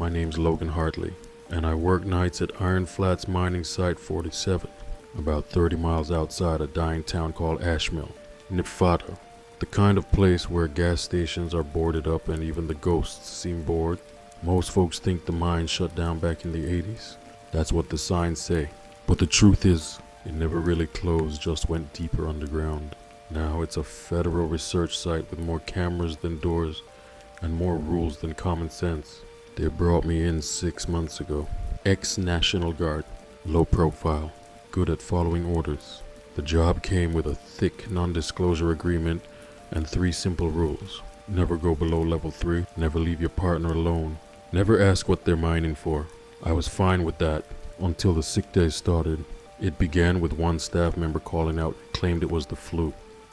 My name's Logan Hartley, and I work nights at Iron Flats Mining Site 47, about 30 miles outside a dying town called Ashmill, Nevada. The kind of place where gas stations are boarded up and even the ghosts seem bored. Most folks think the mine shut down back in the 80s. That's what the signs say. But the truth is, it never really closed, just went deeper underground. Now it's a federal research site with more cameras than doors and more rules than common sense. They brought me in 6 months ago. Ex-National Guard, low profile, good at following orders. The job came with a thick non-disclosure agreement and 3 simple rules. Never go below level 3, never leave your partner alone, never ask what they're mining for. I was fine with that until the sick days started. It began with one staff member calling out, claimed it was the flu.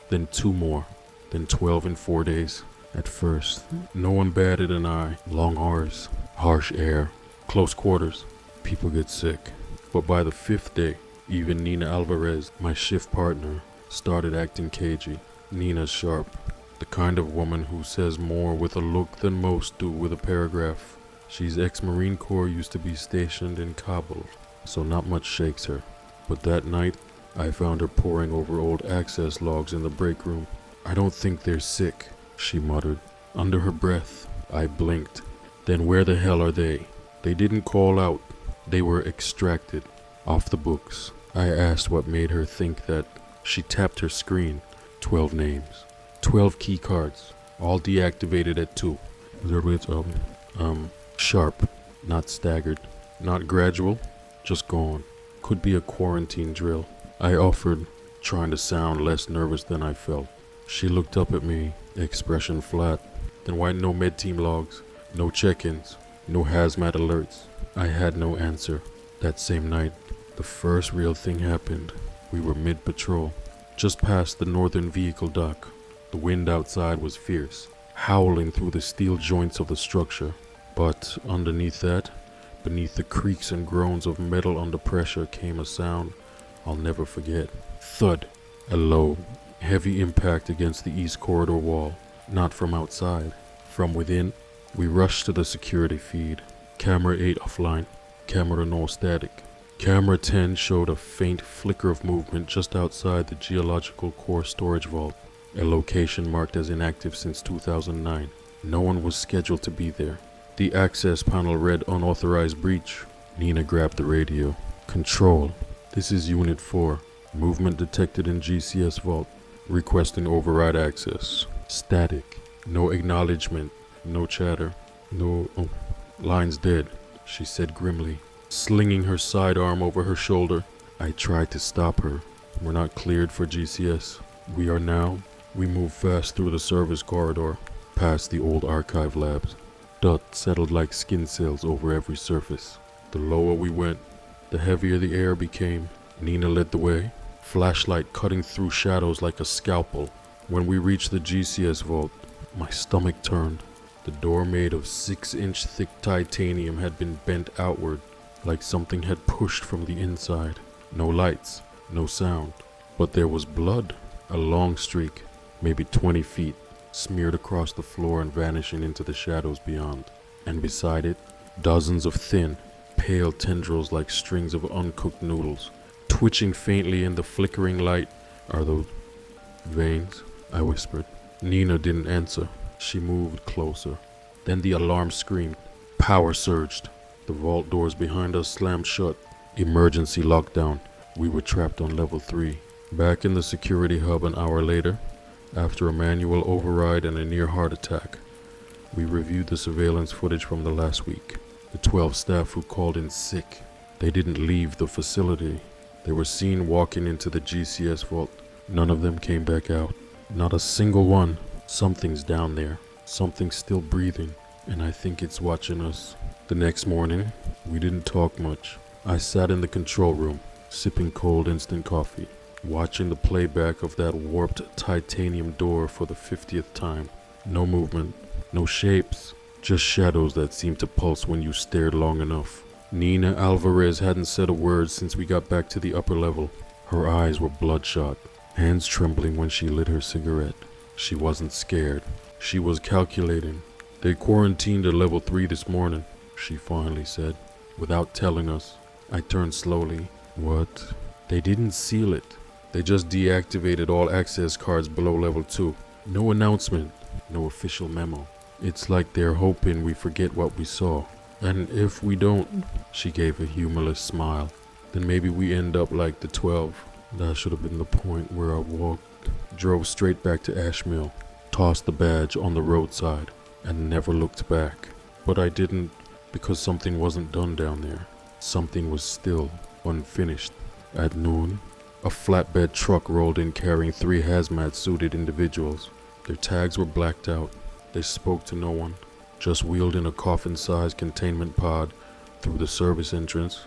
Then 2 more, then 12 in 4 days. At first, no one batted an eye. Long hours, harsh air, close quarters. People get sick. But by the 5th day, even Nina Alvarez, my shift partner, started acting cagey. Nina's sharp, the kind of woman who says more with a look than most do with a paragraph. She's ex-Marine Corps, used to be stationed in Kabul, so not much shakes her. But that night, I found her poring over old access logs in the break room. "I don't think they're sick," she muttered. Under her breath, I blinked. "Then where the hell are they?" They didn't call out. They were extracted. Off the books. I asked what made her think that. She tapped her screen. 12 names. 12 key cards. All deactivated at 2. Sharp. Not staggered. Not gradual. Just gone. Could be a quarantine drill. I offered, trying to sound less nervous than I felt. She looked up at me, expression flat. "Then why no med team logs? No check-ins? No hazmat alerts?" I had no answer. That same night, the first real thing happened. We were mid-patrol, just past the northern vehicle dock. The wind outside was fierce, howling through the steel joints of the structure. But underneath that, beneath the creaks and groans of metal under pressure, came a sound I'll never forget. Thud. A low, heavy impact against the east corridor wall. Not from outside. From within. We rushed to the security feed. Camera 8 offline. Camera no static. Camera 10 showed a faint flicker of movement just outside the geological core storage vault, a location marked as inactive since 2009. No one was scheduled to be there. The access panel read unauthorized breach. Nina grabbed the radio. "Control. This is Unit 4. Movement detected in GCS vault. Requesting override access. Static. No acknowledgement. No chatter. No... Line's dead," she said grimly, slinging her sidearm over her shoulder. I tried to stop her. "We're not cleared for GCS. We are now." We moved fast through the service corridor, past the old archive labs. Dust settled like skin cells over every surface. The lower we went, the heavier the air became. Nina led the way, flashlight cutting through shadows like a scalpel. When we reached the GCS vault, my stomach turned. The door, made of 6-inch thick titanium, had been bent outward, like something had pushed from the inside. No lights, no sound. But there was blood, a long streak, maybe 20 feet, smeared across the floor and vanishing into the shadows beyond. And beside it, dozens of thin, pale tendrils like strings of uncooked noodles, twitching faintly in the flickering light. "Are those veins?" I whispered. Nina didn't answer. She moved closer. Then the alarm screamed. Power surged. The vault doors behind us slammed shut. Emergency lockdown. We were trapped on level 3. Back in the security hub an hour later, after a manual override and a near heart attack, we reviewed the surveillance footage from the last week. The 12 staff who called in sick. They didn't leave the facility. They were seen walking into the GCS vault. None of them came back out. Not a single one. Something's down there. Something's still breathing. And I think it's watching us. The next morning, we didn't talk much. I sat in the control room, sipping cold instant coffee, watching the playback of that warped titanium door for the 50th time. No movement, no shapes, just shadows that seemed to pulse when you stared long enough. Nina Alvarez hadn't said a word since we got back to the upper level. Her eyes were bloodshot, hands trembling when she lit her cigarette. She wasn't scared. She was calculating. They quarantined at level 3 this morning. she finally said. Without telling us, I turned slowly. What? They didn't seal it. They just deactivated all access cards below level 2. No announcement, no official memo. It's like they're hoping we forget what we saw. And if we don't, she gave a humorless smile, then maybe we end up like the 12. That should have been the point where I walked, drove straight back to Ash Mill, tossed the badge on the roadside, and never looked back. But I didn't, because something wasn't done down there. Something was still unfinished. At noon, a flatbed truck rolled in carrying 3 hazmat-suited individuals. Their tags were blacked out. They spoke to no one, just wheeled in a coffin-sized containment pod through the service entrance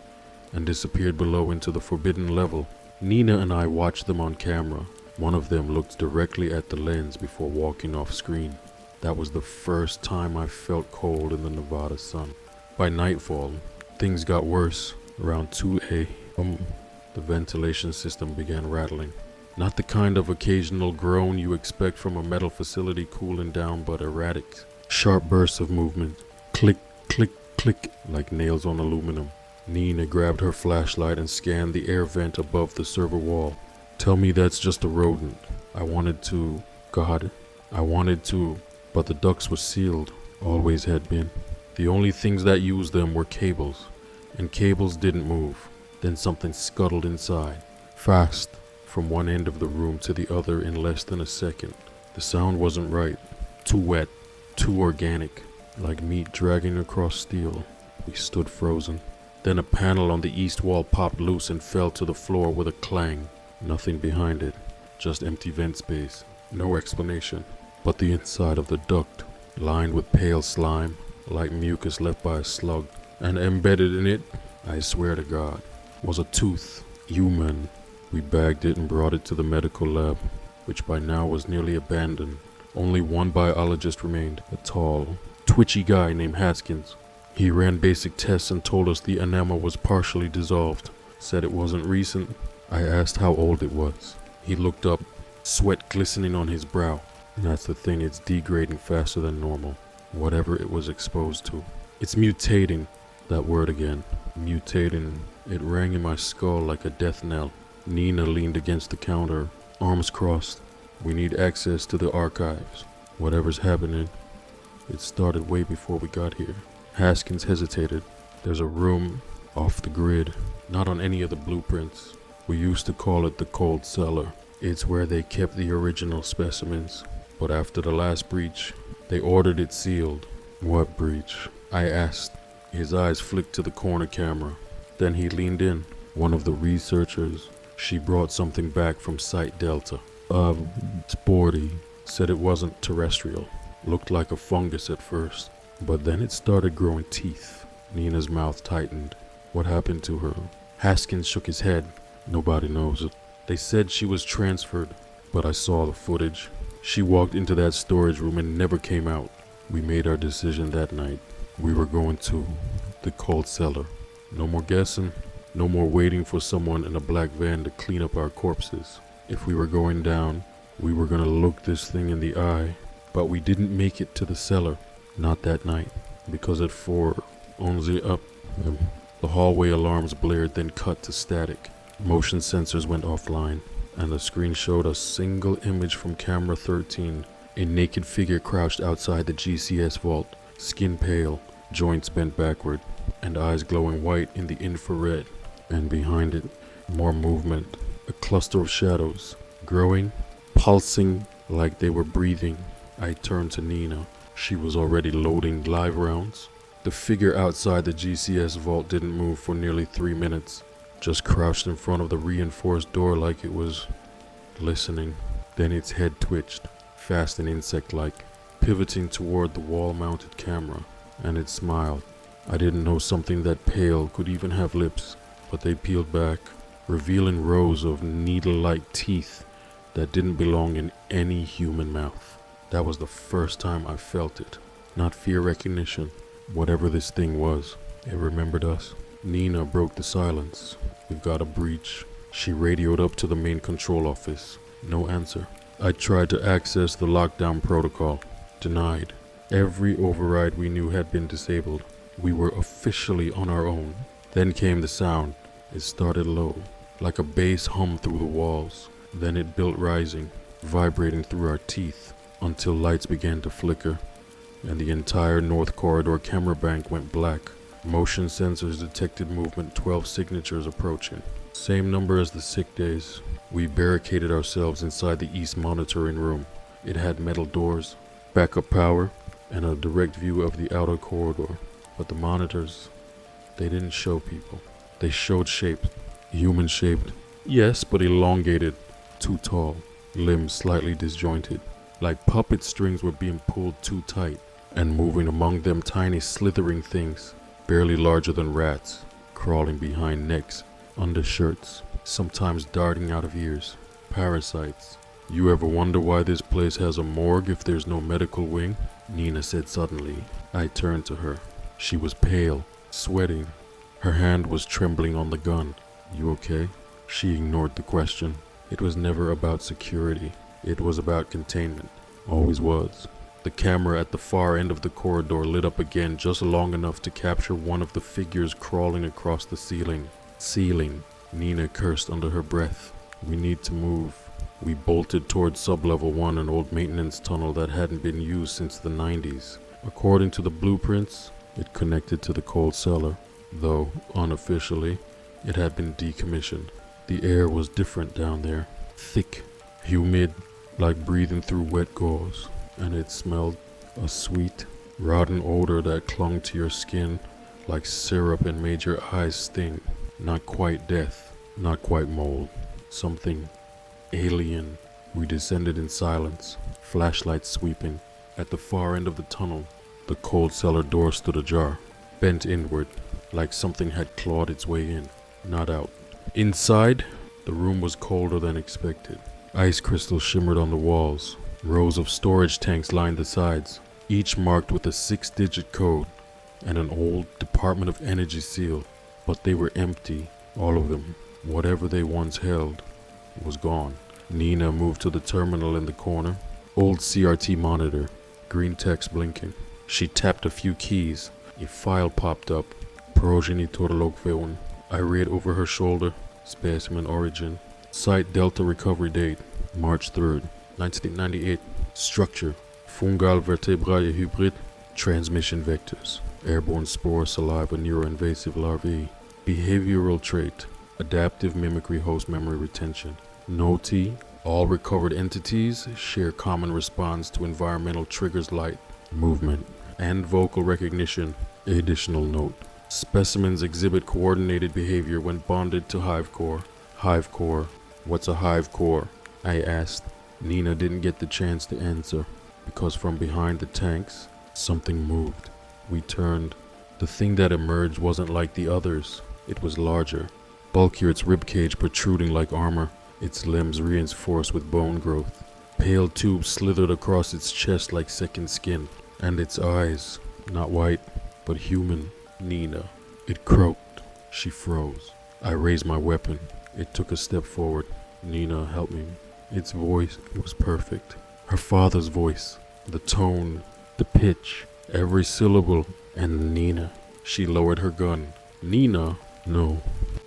and disappeared below into the forbidden level. Nina and I watched them on camera. One of them looked directly at the lens before walking off screen. That was the first time I felt cold in the Nevada sun. By nightfall, things got worse. Around 2 a.m., the ventilation system began rattling. Not the kind of occasional groan you expect from a metal facility cooling down, but erratic. Sharp bursts of movement. Click, click, click, like nails on aluminum. Nina grabbed her flashlight and scanned the air vent above the server wall. Tell me that's just a rodent. I wanted to, but the ducts were sealed. Always had been. The only things that used them were cables, and cables didn't move. Then something scuttled inside, fast, from one end of the room to the other in less than a second. The sound wasn't right. Too wet, too organic, like meat dragging across steel. We stood frozen. Then a panel on the east wall popped loose and fell to the floor with a clang. Nothing behind it, just empty vent space. No explanation. But the inside of the duct, lined with pale slime, like mucus left by a slug, and embedded in it, I swear to God, was a tooth. Human. We bagged it and brought it to the medical lab, which by now was nearly abandoned. Only one biologist remained, a tall, twitchy guy named Haskins. He ran basic tests and told us the enema was partially dissolved. Said it wasn't recent. I asked how old it was. He looked up, sweat glistening on his brow. And that's the thing, it's degrading faster than normal. Whatever it was exposed to. It's mutating. That word again. Mutating. It rang in my skull like a death knell. Nina leaned against the counter, arms crossed. We need access to the archives. Whatever's happening, it started way before we got here. Haskins hesitated. There's a room off the grid, not on any of the blueprints. We used to call it the cold cellar. It's where they kept the original specimens. But after the last breach, they ordered it sealed. What breach? I asked. His eyes flicked to the corner camera. Then he leaned in. One of the researchers. She brought something back from Site Delta. Sporty. Said it wasn't terrestrial. Looked like a fungus at first. But then it started growing teeth. Nina's mouth tightened. What happened to her? Haskins shook his head. Nobody knows it. They said she was transferred, but I saw the footage. She walked into that storage room and never came out. We made our decision that night. We were going to the cold cellar. No more guessing. No more waiting for someone in a black van to clean up our corpses. If we were going down, we were gonna look this thing in the eye. But we didn't make it to the cellar. Not that night. Because at 4:11 up, the hallway alarms blared, then cut to static. Motion sensors went offline, and the screen showed a single image from camera 13. A naked figure crouched outside the GCS vault, skin pale, joints bent backward, and eyes glowing white in the infrared. And behind it, more movement, a cluster of shadows, growing, pulsing like they were breathing. I turned to Nina. She was already loading live rounds. The figure outside the GCS vault didn't move for nearly 3 minutes, just crouched in front of the reinforced door like it was listening. Then its head twitched, fast and insect-like, pivoting toward the wall-mounted camera, and it smiled. I didn't know something that pale could even have lips, but they peeled back, revealing rows of needle-like teeth that didn't belong in any human mouth. That was the first time I felt it. Not fear recognition. Whatever this thing was, it remembered us. Nina broke the silence. We've got a breach. She radioed up to the main control office. No answer. I tried to access the lockdown protocol. Denied. Every override we knew had been disabled. We were officially on our own. Then came the sound. It started low, like a bass hum through the walls. Then it built rising, vibrating through our teeth, until lights began to flicker, and the entire North Corridor camera bank went black. Motion sensors detected movement, 12 signatures approaching. Same number as the sick days. We barricaded ourselves inside the East monitoring room. It had metal doors, backup power, and a direct view of the outer corridor. But the monitors, they didn't show people. They showed shapes. Human-shaped, yes, but elongated, too tall, limbs slightly disjointed. Like puppet strings were being pulled too tight, and moving among them tiny slithering things, barely larger than rats, crawling behind necks, under shirts, sometimes darting out of ears. Parasites. You ever wonder why this place has a morgue if there's no medical wing? Nina said suddenly. I turned to her. She was pale, sweating. Her hand was trembling on the gun. You okay? She ignored the question. It was never about security. It was about containment. Always was. The camera at the far end of the corridor lit up again just long enough to capture one of the figures crawling across the ceiling. Nina cursed under her breath. We need to move. We bolted towards Sublevel 1, an old maintenance tunnel that hadn't been used since the 90s. According to the blueprints, it connected to the cold cellar, though unofficially, it had been decommissioned. The air was different down there. Thick, humid, like breathing through wet gauze. And it smelled a sweet, rotten odor that clung to your skin like syrup and made your eyes sting. Not quite death, not quite mold. Something alien. We descended in silence, flashlights sweeping. At the far end of the tunnel, the cold cellar door stood ajar, bent inward, like something had clawed its way in, not out. Inside, the room was colder than expected. Ice crystals shimmered on the walls. Rows of storage tanks lined the sides, each marked with a 6-digit code and an old Department of Energy seal. But they were empty, all of them. Whatever they once held was gone. Nina moved to the terminal in the corner. Old CRT monitor, green text blinking. She tapped a few keys. A file popped up. Progenitor logveon. I read over her shoulder. Specimen origin. Site Delta recovery date. March 3rd, 1998. Structure. Fungal vertebrae hybrid. Transmission vectors. Airborne spore, saliva, neuroinvasive larvae. Behavioral trait. Adaptive mimicry host memory retention. NOTI. All recovered entities share common response to environmental triggers, light, movement, and vocal recognition. Additional note. Specimens exhibit coordinated behavior when bonded to hive core. Hive core. What's a hive core? I asked. Nina didn't get the chance to answer, because from behind the tanks, something moved. We turned. The thing that emerged wasn't like the others. It was larger, bulkier, its ribcage protruding like armor, its limbs reinforced with bone growth. Pale tubes slithered across its chest like second skin, and its eyes, not white, but human. Nina. It croaked. She froze. I raised my weapon. It took a step forward. Nina helped me. Its voice was perfect. Her father's voice. The tone. The pitch. Every syllable. And Nina. She lowered her gun. Nina? No.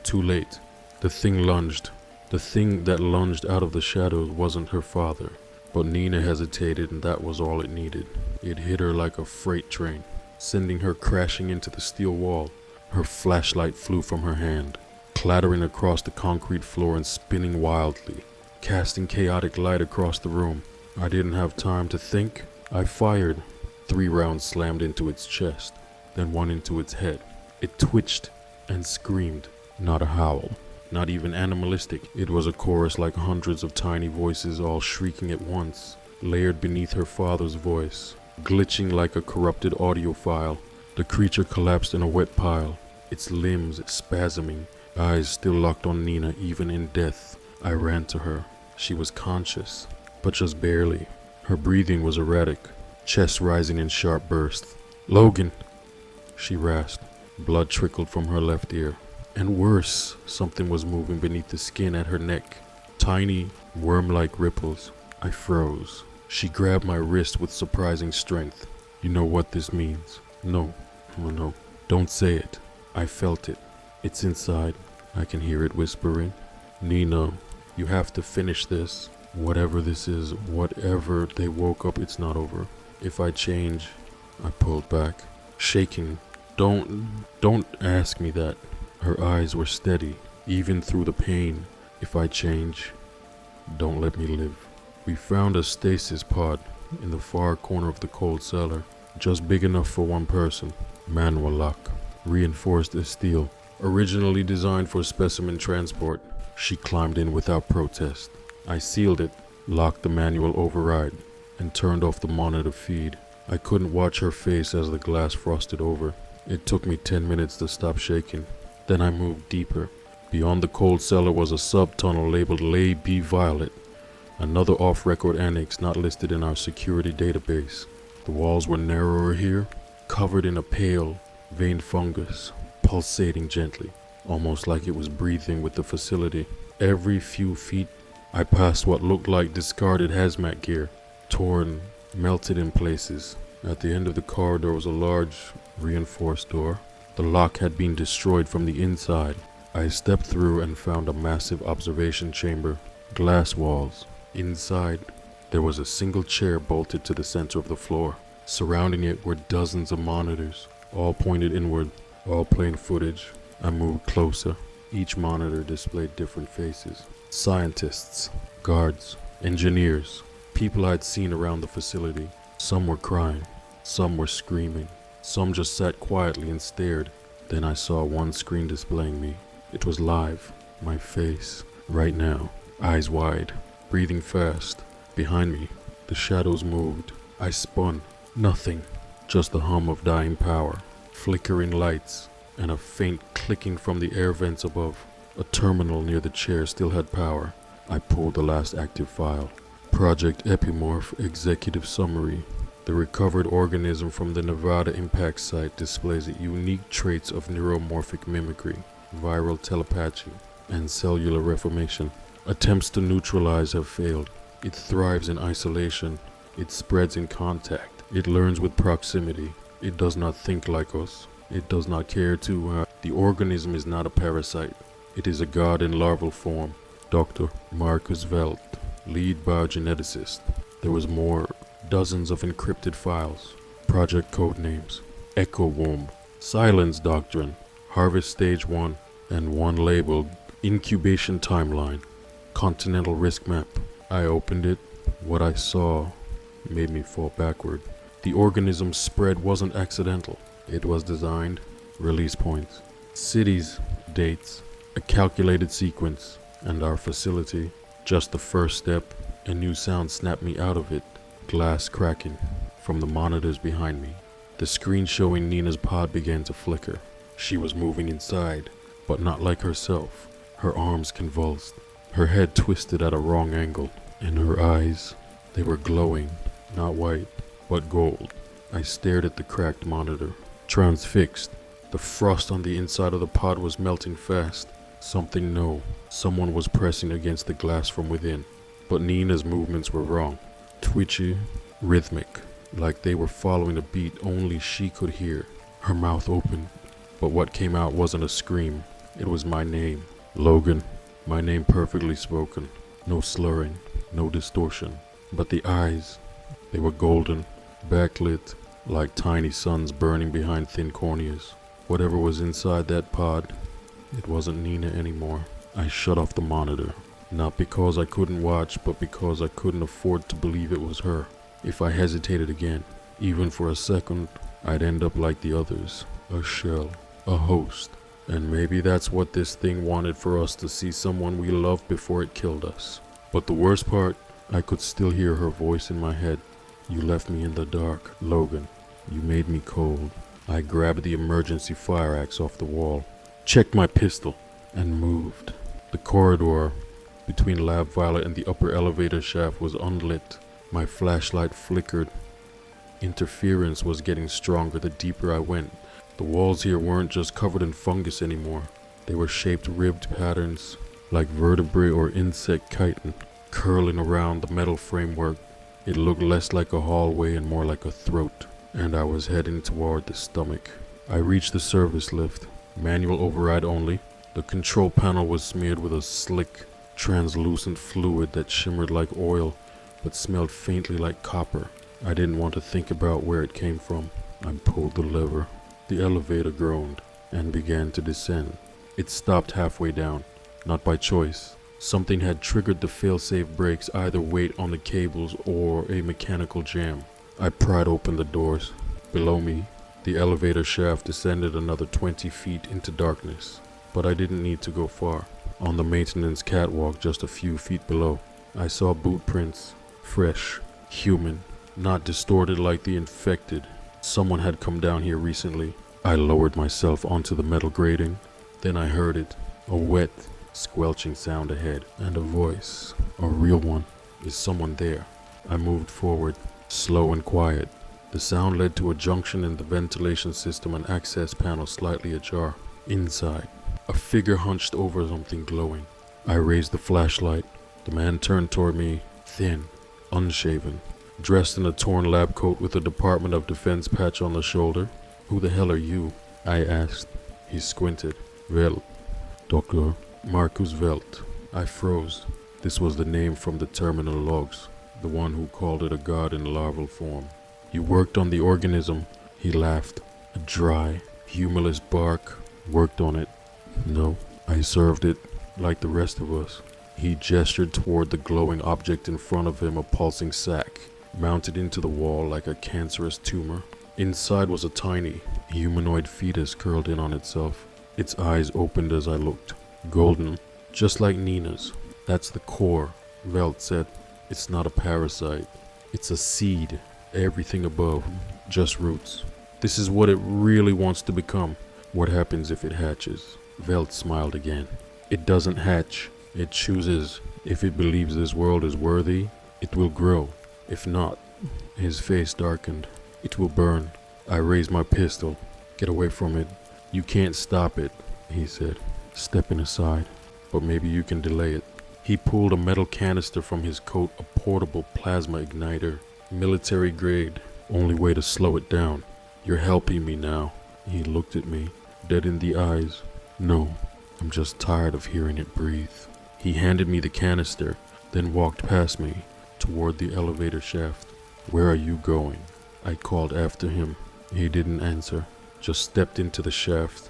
Too late. The thing lunged. The thing that lunged out of the shadows wasn't her father. But Nina hesitated, and that was all it needed. It hit her like a freight train, sending her crashing into the steel wall. Her flashlight flew from her hand, clattering across the concrete floor and spinning wildly, casting chaotic light across the room. I didn't have time to think. I fired. 3 rounds slammed into its chest, then 1 into its head. It twitched and screamed. Not a howl, not even animalistic. It was a chorus like hundreds of tiny voices all shrieking at once, layered beneath her father's voice. Glitching like a corrupted audio file, the creature collapsed in a wet pile, its limbs spasming, eyes still locked on Nina even in death. I ran to her. She was conscious, but just barely. Her breathing was erratic, chest rising in sharp bursts. "Logan!" she rasped. Blood trickled from her left ear. And worse, something was moving beneath the skin at her neck. Tiny, worm-like ripples. I froze. She grabbed my wrist with surprising strength. "You know what this means?" No. Don't say it. I felt it. It's inside. I can hear it whispering. Nina, you have to finish this. Whatever this is, whatever they woke up, it's not over. If I change, I pulled back, shaking. Don't ask me that. Her eyes were steady, even through the pain. If I change, don't let me live. We found a stasis pod in the far corner of the cold cellar, just big enough for one person. Manual lock, reinforced as steel, originally designed for specimen transport. She climbed in without protest. I sealed it, locked the manual override, and turned off the monitor feed. I couldn't watch her face as the glass frosted over. It took me 10 minutes to stop shaking. Then I moved deeper. Beyond the cold cellar was a sub-tunnel labeled Lay B Violet, another off-record annex not listed in our security database. The walls were narrower here, covered in a pale, veined fungus, pulsating gently, almost like it was breathing with the facility. Every few feet, I passed what looked like discarded hazmat gear, torn, melted in places. At the end of the corridor was a large, reinforced door. The lock had been destroyed from the inside. I stepped through and found a massive observation chamber, glass walls. Inside, there was a single chair bolted to the center of the floor. Surrounding it were dozens of monitors, all pointed inward, all playing footage. I moved closer. Each monitor displayed different faces. Scientists, guards, engineers, people I'd seen around the facility. Some were crying, some were screaming, some just sat quietly and stared. Then I saw one screen displaying me. It was live, my face, right now, eyes wide, breathing fast. Behind me, the shadows moved. I spun. Nothing, just the hum of dying power, flickering lights, and a faint clicking from the air vents above. A terminal near the chair still had power. I pulled the last active file. Project Epimorph Executive Summary. The recovered organism from the Nevada impact site displays unique traits of neuromorphic mimicry, viral telepathy, and cellular reformation. Attempts to neutralize have failed. It thrives in isolation. It spreads in contact. It learns with proximity. It does not think like us. It does not care to. The organism is not a parasite. It is a god in larval form. Dr. Marcus Velt, lead biogeneticist. There was more. Dozens of encrypted files. Project code names. Echo Womb. Silence Doctrine. Harvest Stage 1. And one labeled Incubation Timeline. Continental Risk Map. I opened it. What I saw made me fall backward. The organism's spread wasn't accidental. It was designed. Release points. Cities. Dates. A calculated sequence. And our facility. Just the first step. A new sound snapped me out of it. Glass cracking from the monitors behind me. The screen showing Nina's pod began to flicker. She was moving inside, but not like herself. Her arms convulsed. Her head twisted at a wrong angle. And her eyes, they were glowing. Not white, but gold. I stared at the cracked monitor, transfixed. The frost on the inside of the pod was melting fast. Someone was pressing against the glass from within. But Nina's movements were wrong. Twitchy, rhythmic, like they were following a beat only she could hear. Her mouth opened, but what came out wasn't a scream. It was my name. Logan. My name perfectly spoken. No slurring, no distortion. But the eyes, they were golden, backlit, like tiny suns burning behind thin corneas. Whatever was inside that pod, it wasn't Nina anymore. I shut off the monitor. Not because I couldn't watch, but because I couldn't afford to believe it was her. If I hesitated again, even for a second, I'd end up like the others. A shell, a host. And maybe that's what this thing wanted for us, to see someone we loved before it killed us. But the worst part, I could still hear her voice in my head. You left me in the dark, Logan. You made me cold. I grabbed the emergency fire axe off the wall, checked my pistol, and moved. The corridor between Lab Violet and the upper elevator shaft was unlit. My flashlight flickered. Interference was getting stronger the deeper I went. The walls here weren't just covered in fungus anymore. They were shaped ribbed patterns, like vertebrae or insect chitin, curling around the metal framework. It looked less like a hallway and more like a throat, and I was heading toward the stomach. I reached the service lift, manual override only. The control panel was smeared with a slick, translucent fluid that shimmered like oil but smelled faintly like copper. I didn't want to think about where it came from. I pulled the lever. The elevator groaned and began to descend. It stopped halfway down, not by choice. Something had triggered the fail-safe brakes, either weight on the cables or a mechanical jam. I pried open the doors. Below me, the elevator shaft descended another 20 feet into darkness. But I didn't need to go far. On the maintenance catwalk just a few feet below, I saw boot prints. Fresh, human, not distorted like the infected. Someone had come down here recently. I lowered myself onto the metal grating. Then I heard it, a wet, squelching sound ahead, and a voice, a real one. Is someone there? I moved forward, slow and quiet. The sound led to a junction in the ventilation system and access panel slightly ajar. Inside, a figure hunched over something glowing. I raised the flashlight. The man turned toward me, thin, unshaven, dressed in a torn lab coat with a Department of Defense patch on the shoulder. Who the hell are you? I asked. He squinted. Welt. Dr. Marcus Welt. I froze. This was the name from the terminal logs, the one who called it a god in larval form. You worked on the organism, he laughed. A dry, humorless bark. Worked on it. No, I served it, like the rest of us. He gestured toward the glowing object in front of him, a pulsing sac, mounted into the wall like a cancerous tumor. Inside was a tiny, humanoid fetus curled in on itself. Its eyes opened as I looked. Golden, just like Nina's. That's the core, Welt said. It's not a parasite. It's a seed. Everything above, just roots. This is what it really wants to become. What happens if it hatches? Welt smiled again. It doesn't hatch. It chooses. If it believes this world is worthy, it will grow. If not, his face darkened. It will burn. I raised my pistol. Get away from it. You can't stop it, he said, stepping aside. But maybe you can delay it. He pulled a metal canister from his coat, a portable plasma igniter. Military grade. Only way to slow it down. You're helping me now. He looked at me, dead in the eyes. No, I'm just tired of hearing it breathe. He handed me the canister, then walked past me, toward the elevator shaft. Where are you going? I called after him. He didn't answer, just stepped into the shaft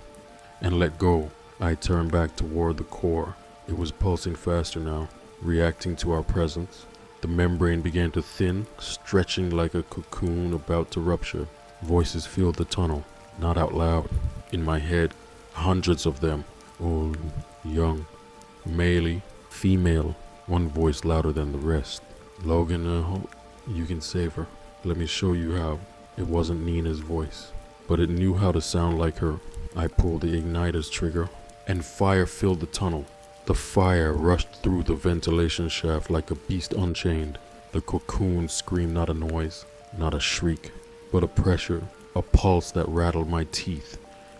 and let go. I turned back toward the core. It was pulsing faster now, reacting to our presence. The membrane began to thin, stretching like a cocoon about to rupture. Voices filled the tunnel, not out loud. In my head, hundreds of them, old, young, male, female, one voice louder than the rest. Logan, you can save her. Let me show you how. It wasn't Nina's voice, but it knew how to sound like her. I pulled the igniter's trigger, and fire filled the tunnel. The fire rushed through the ventilation shaft like a beast unchained. The cocoon screamed not a noise, not a shriek, but a pressure, a pulse that rattled my teeth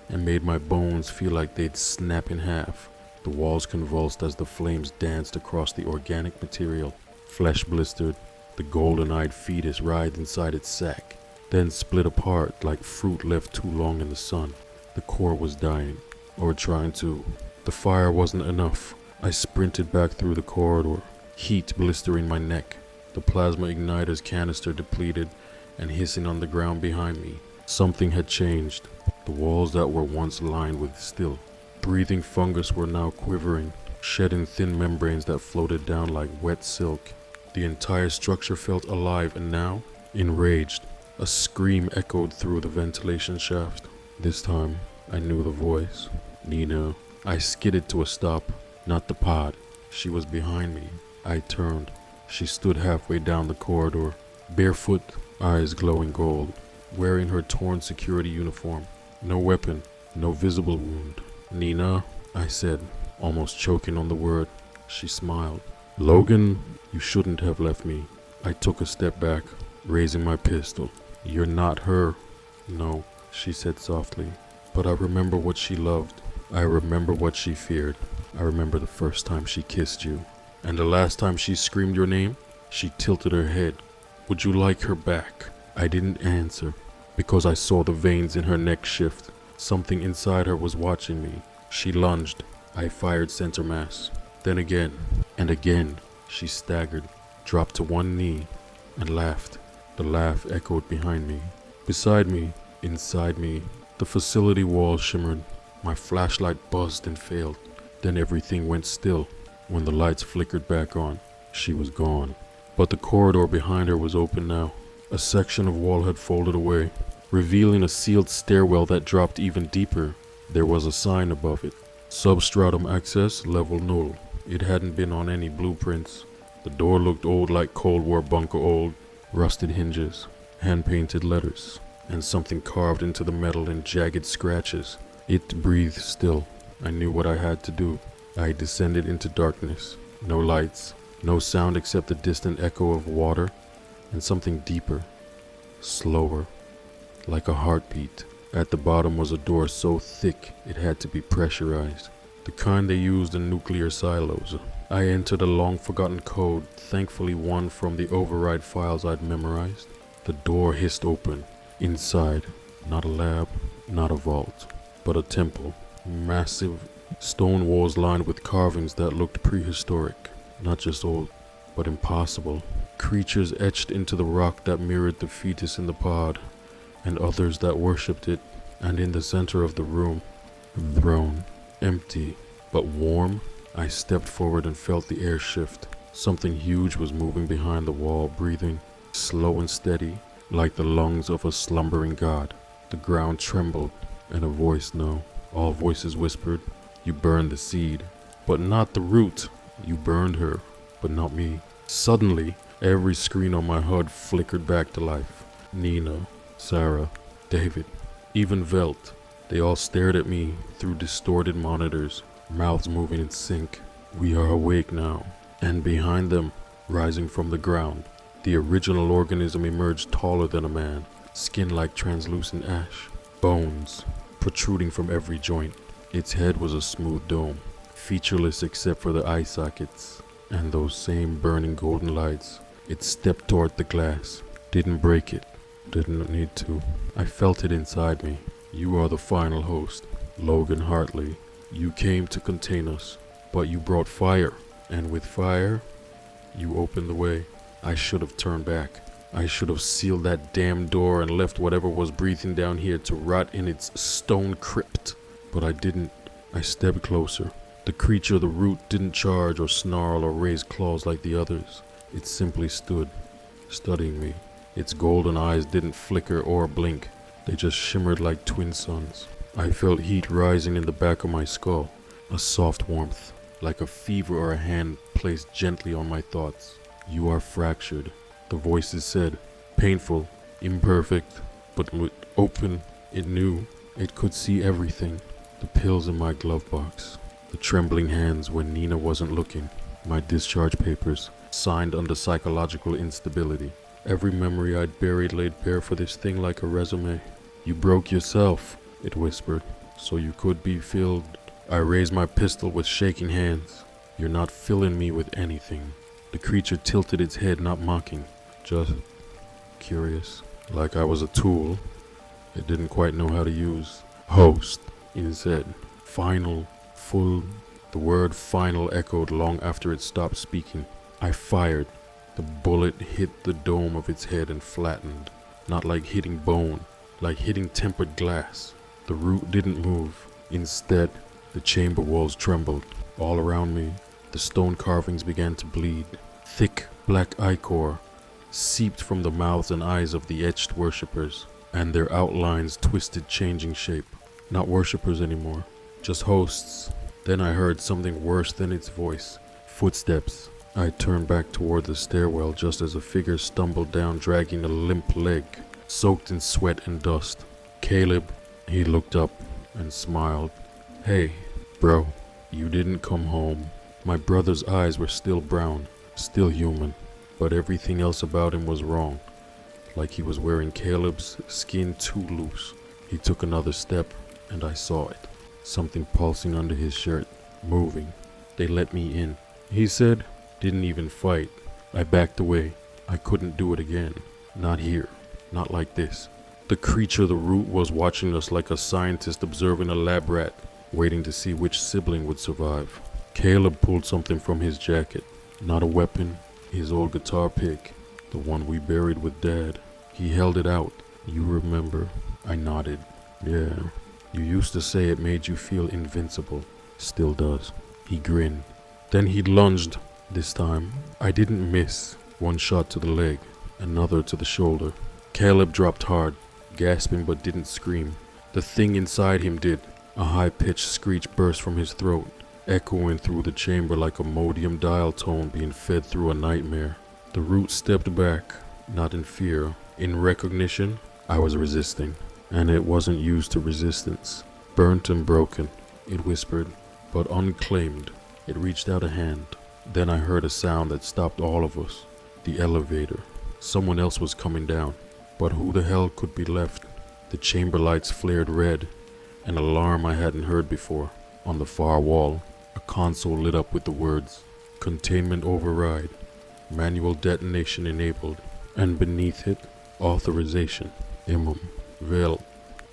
and made my bones feel like they'd snap in half. The walls convulsed as the flames danced across the organic material. Flesh blistered. The golden-eyed fetus writhed inside its sac, then split apart like fruit left too long in the sun. The core was dying, or trying to. The fire wasn't enough. I sprinted back through the corridor, heat blistering my neck. The plasma igniter's canister depleted and hissing on the ground behind me. Something had changed. The walls that were once lined with still, breathing fungus were now quivering, shedding thin membranes that floated down like wet silk. The entire structure felt alive, and now, enraged, a scream echoed through the ventilation shaft. This time, I knew the voice. Nina. I skidded to a stop. Not the pod. She was behind me. I turned. She stood halfway down the corridor, barefoot, eyes glowing gold, wearing her torn security uniform. No weapon, no visible wound. Nina, I said, almost choking on the word. She smiled. Logan, you shouldn't have left me. I took a step back, raising my pistol. You're not her. No, she said softly. But I remember what she loved. I remember what she feared. I remember the first time she kissed you. And the last time she screamed your name, she tilted her head. Would you like her back? I didn't answer, because I saw the veins in her neck shift. Something inside her was watching me. She lunged. I fired center mass. Then again, and again. She staggered, dropped to one knee, and laughed. The laugh echoed behind me. Beside me, inside me, the facility wall shimmered. My flashlight buzzed and failed. Then everything went still. When the lights flickered back on, she was gone. But the corridor behind her was open now. A section of wall had folded away, revealing a sealed stairwell that dropped even deeper. There was a sign above it. Substratum access level null. It hadn't been on any blueprints. The door looked old, like Cold War bunker old. Rusted hinges, hand-painted letters, and something carved into the metal in jagged scratches. It breathed still. I knew what I had to do. I descended into darkness. No lights, no sound except the distant echo of water, and something deeper, slower, like a heartbeat. At the bottom was a door so thick it had to be pressurized, the kind they used in nuclear silos. I entered a long-forgotten code, thankfully one from the override files I'd memorized. The door hissed open. Inside, not a lab, not a vault, but a temple. Massive stone walls lined with carvings that looked prehistoric. Not just old, but impossible. Creatures etched into the rock that mirrored the fetus in the pod, and others that worshipped it. And in the center of the room, a throne, empty, but warm. I stepped forward and felt the air shift. Something huge was moving behind the wall, breathing, slow and steady, like the lungs of a slumbering god. The ground trembled, and a voice, no, all voices whispered, "You burned the seed, but not the root. You burned her, but not me." Suddenly, every screen on my HUD flickered back to life. Nina, Sarah, David, even Velt. They all stared at me through distorted monitors, mouths moving in sync. We are awake now. And behind them, rising from the ground, the original organism emerged taller than a man, skin like translucent ash, bones protruding from every joint. Its head was a smooth dome, featureless except for the eye sockets and those same burning golden lights. It stepped toward the glass, didn't break it, didn't need to. I felt it inside me. "You are the final host, Logan Hartley. You came to contain us, but you brought fire, and with fire, you opened the way. I should have turned back. I should have sealed that damn door and left whatever was breathing down here to rot in its stone crypt. But I didn't. I stepped closer. The creature, the root, didn't charge or snarl or raise claws like the others. It simply stood, studying me. Its golden eyes didn't flicker or blink. They just shimmered like twin suns. I felt heat rising in the back of my skull, a soft warmth, like a fever or a hand placed gently on my thoughts. "You are fractured," the voices said. "Painful, imperfect, but open." It knew. It could see everything. The pills in my glove box, the trembling hands when Nina wasn't looking, my discharge papers, signed under psychological instability. Every memory I'd buried laid bare for this thing like a resume. "You broke yourself," it whispered, "so you could be filled." I raised my pistol with shaking hands. "You're not filling me with anything." The creature tilted its head, not mocking, just curious, like I was a tool it didn't quite know how to use. "Host," it said. "Final, full." The word final echoed long after it stopped speaking. I fired. The bullet hit the dome of its head and flattened, not like hitting bone, like hitting tempered glass. The root didn't move. Instead, the chamber walls trembled. All around me, the stone carvings began to bleed. Thick black ichor seeped from the mouths and eyes of the etched worshippers, and their outlines twisted, changing shape. Not worshippers anymore, just hosts. Then I heard something worse than its voice. Footsteps. I turned back toward the stairwell just as a figure stumbled down, dragging a limp leg, soaked in sweat and dust. "Caleb." He looked up and smiled. "Hey, bro, you didn't come home." My brother's eyes were still brown, still human, but everything else about him was wrong, like he was wearing Caleb's skin too loose. He took another step, and I saw it. Something pulsing under his shirt, moving. "They let me in," he said. Didn't even fight. I backed away. I couldn't do it again. Not here. Not like this. The creature, the root, was watching us like a scientist observing a lab rat, waiting to see which sibling would survive. Caleb pulled something from his jacket. Not a weapon, his old guitar pick, the one we buried with Dad. He held it out. You remember? I nodded. Yeah, you used to say it made you feel invincible. Still does. He grinned. Then he lunged. This time, I didn't miss. One shot to the leg, another to the shoulder. Caleb dropped hard, gasping but didn't scream. The thing inside him did. A high-pitched screech burst from his throat, echoing through the chamber like a modium dial tone being fed through a nightmare. The root stepped back, not in fear. In recognition, I was resisting, and it wasn't used to resistance. Burnt and broken, it whispered, but unclaimed. It reached out a hand. Then I heard a sound that stopped all of us. The elevator. Someone else was coming down, but who the hell could be left? The chamber lights flared red, an alarm I hadn't heard before. On the far wall, a console lit up with the words, "Containment override, manual detonation enabled," and beneath it, authorization. Well,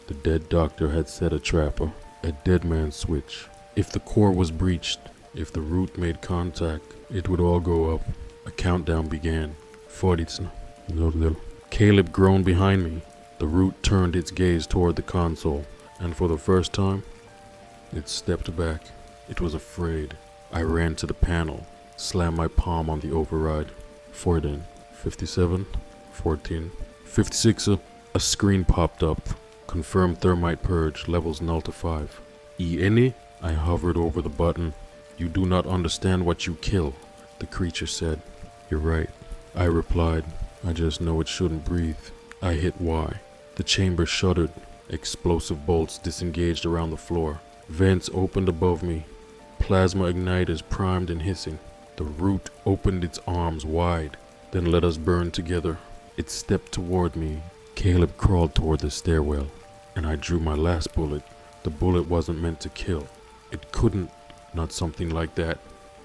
the dead doctor had set a trapper, a dead man's switch. If the core was breached, if the root made contact, it would all go up. A countdown began. 40. Caleb groaned behind me. The root turned its gaze toward the console, and for the first time, it stepped back. It was afraid. I ran to the panel, slammed my palm on the override. 14, 57, 14, 56. A screen popped up. Confirmed thermite purge, levels null to 5. Any? I hovered over the button. You do not understand what you kill, the creature said. You're right, I replied. I just know it shouldn't breathe. I hit Y. The chamber shuddered. Explosive bolts disengaged around the floor. Vents opened above me. Plasma igniters primed and hissing. The root opened its arms wide, then let us burn together. It stepped toward me. Caleb crawled toward the stairwell, and I drew my last bullet. The bullet wasn't meant to kill. It couldn't, not something like that,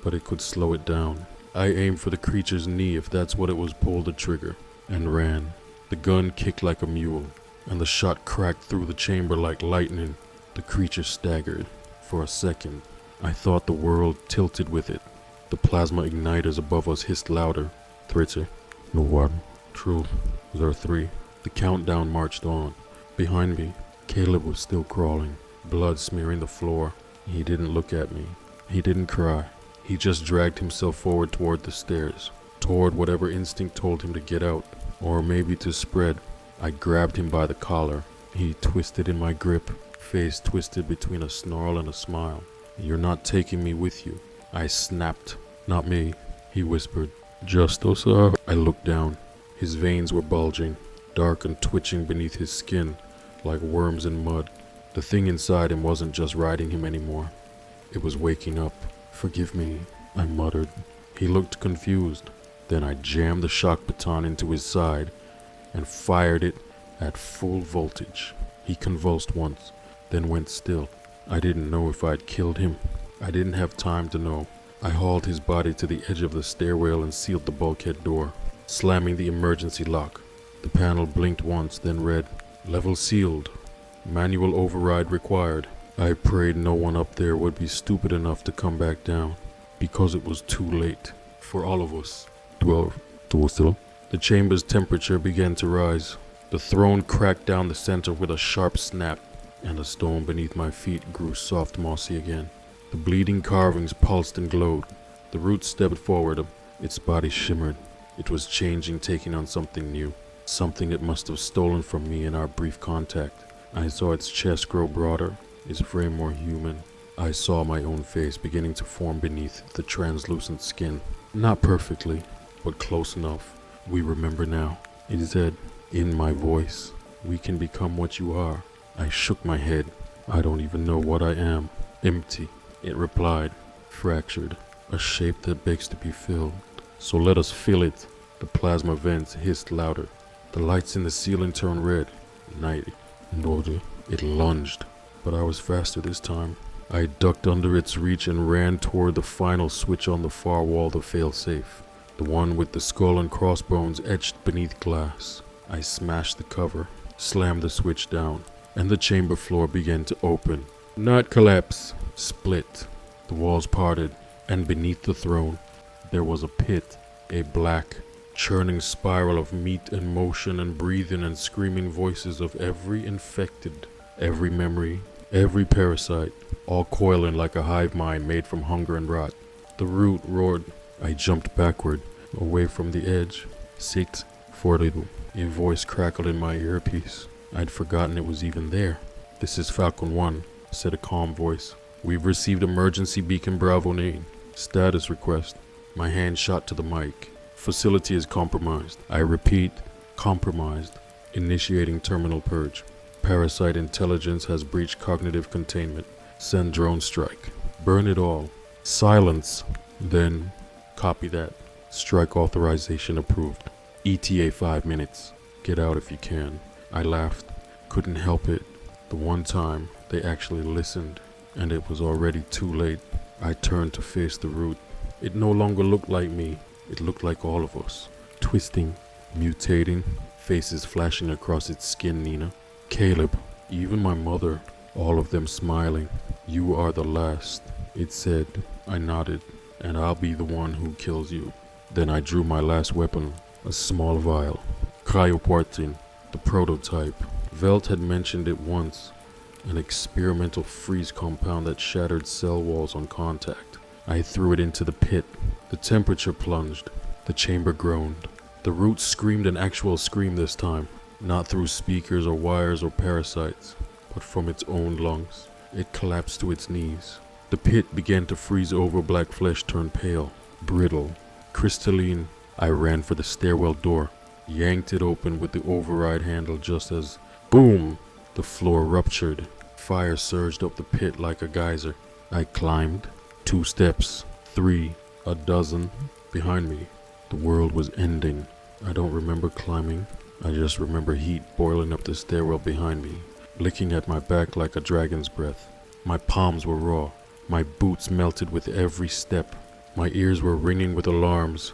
but it could slow it down. I aimed for the creature's knee, if that's what it was, pulled the trigger, and ran. The gun kicked like a mule, and the shot cracked through the chamber like lightning. The creature staggered. For a second, I thought the world tilted with it. The plasma igniters above us hissed louder. 30. No one. True. There are 3. The countdown marched on. Behind me, Caleb was still crawling, blood smearing the floor. He didn't look at me. He didn't cry. He just dragged himself forward toward the stairs, toward whatever instinct told him to get out, or maybe to spread. I grabbed him by the collar. He twisted in my grip, face twisted between a snarl and a smile. You're not taking me with you. I snapped. Not me, he whispered. Justo, sir. I looked down. His veins were bulging, dark and twitching beneath his skin, like worms in mud. The thing inside him wasn't just riding him anymore. It was waking up. Forgive me, I muttered. He looked confused. Then I jammed the shock baton into his side and fired it at full voltage. He convulsed once, then went still. I didn't know if I'd killed him. I didn't have time to know. I hauled his body to the edge of the stairwell and sealed the bulkhead door, slamming the emergency lock. The panel blinked once, then read, "Level sealed. Manual override required." I prayed no one up there would be stupid enough to come back down, because it was too late for all of us. 12. The chamber's temperature began to rise. The throne cracked down the center with a sharp snap, and the stone beneath my feet grew soft mossy again. The bleeding carvings pulsed and glowed. The root stepped forward. Its body shimmered. It was changing, taking on something new, something it must have stolen from me in our brief contact. I saw its chest grow broader, its frame more human. I saw my own face beginning to form beneath the translucent skin. Not perfectly, but close enough. We remember now. It said, in my voice, "We can become what you are." I shook my head. I don't even know what I am. Empty, it replied, fractured, a shape that begs to be filled. So let us fill it. The plasma vents hissed louder. The lights in the ceiling turned red. Night. It lunged, but I was faster this time. I ducked under its reach and ran toward the final switch on the far wall, the fail-safe, the one with the skull and crossbones etched beneath glass. I smashed the cover. slammed the switch down, and the chamber floor began to open. Not collapse, split. The walls parted, and beneath the throne, there was a pit, a black, churning spiral of meat and motion and breathing and screaming voices of every infected, every memory, every parasite, all coiling like a hive mind made from hunger and rot. The root roared. I jumped backward, away from the edge. Sit, forlido. A voice crackled in my earpiece. I'd forgotten it was even there. This is Falcon 1, said a calm voice. We've received emergency beacon Bravo 9. Status request. My hand shot to the mic. Facility is compromised. I repeat, compromised. Initiating terminal purge. Parasite intelligence has breached cognitive containment. Send drone strike. Burn it all. Silence. Then, copy that. Strike authorization approved. ETA 5 minutes. Get out if you can. I laughed. Couldn't help it. The one time they actually listened, and it was already too late. I turned to face the root. It no longer looked like me. It looked like all of us. Twisting, mutating, faces flashing across its skin, Nina. Caleb, even my mother, all of them smiling. You are the last, it said. I nodded. And I'll be the one who kills you. Then I drew my last weapon, a small vial. Cryoportin, the prototype. Velt had mentioned it once. An experimental freeze compound that shattered cell walls on contact. I threw it into the pit. The temperature plunged. The chamber groaned. The root screamed an actual scream this time. Not through speakers or wires or parasites, but from its own lungs. It collapsed to its knees. The pit began to freeze over. Black flesh turned pale, brittle, crystalline. I ran for the stairwell door, yanked it open with the override handle just as, boom, the floor ruptured. Fire surged up the pit like a geyser. I climbed. 2 steps, 3, a dozen. Behind me, the world was ending. I don't remember climbing. I just remember heat boiling up the stairwell behind me, licking at my back like a dragon's breath. My palms were raw. My boots melted with every step. My ears were ringing with alarms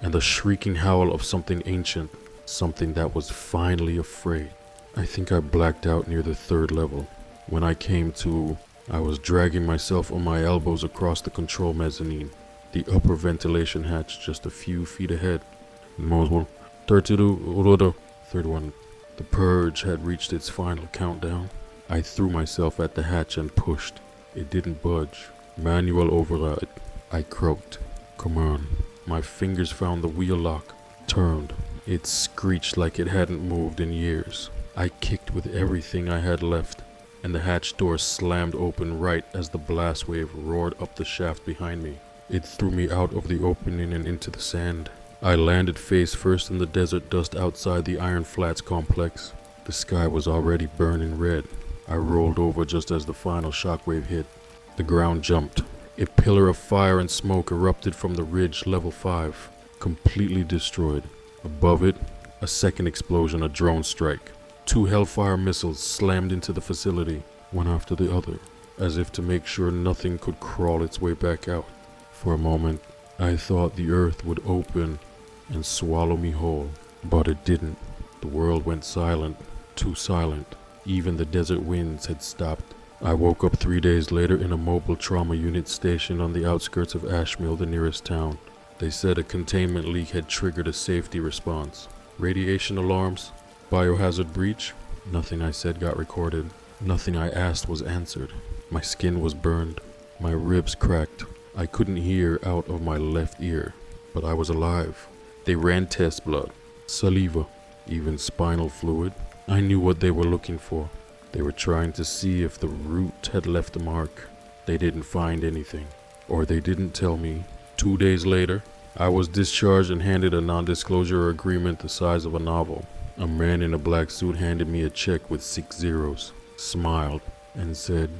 and the shrieking howl of something ancient, something that was finally afraid. I think I blacked out near the 3rd level. When I came to, I was dragging myself on my elbows across the control mezzanine, the upper ventilation hatch just a few feet ahead. Third one. The purge had reached its final countdown. I threw myself at the hatch and pushed. It didn't budge. Manual override. I croaked. Come on. My fingers found the wheel lock. Turned. It screeched like it hadn't moved in years. I kicked with everything I had left, and the hatch door slammed open right as the blast wave roared up the shaft behind me. It threw me out of the opening and into the sand. I landed face first in the desert dust outside the Iron Flats complex. The sky was already burning red. I rolled over just as the final shockwave hit. The ground jumped. A pillar of fire and smoke erupted from the ridge, level 5, completely destroyed. Above it, a second explosion, a drone strike. 2 Hellfire missiles slammed into the facility, one after the other, as if to make sure nothing could crawl its way back out. For a moment, I thought the earth would open and swallow me whole, but it didn't. The world went silent, too silent. Even the desert winds had stopped. I woke up 3 days later in a mobile trauma unit stationed on the outskirts of Ashmill, the nearest town. They said a containment leak had triggered a safety response. Radiation alarms? Biohazard breach? Nothing I said got recorded. Nothing I asked was answered. My skin was burned. My ribs cracked. I couldn't hear out of my left ear, but I was alive. They ran test blood, saliva, even spinal fluid. I knew what they were looking for. They were trying to see if the root had left a mark. They didn't find anything, or they didn't tell me. 2 days later, I was discharged and handed a non-disclosure agreement the size of a novel. A man in a black suit handed me a check with 6 zeros, smiled, and said,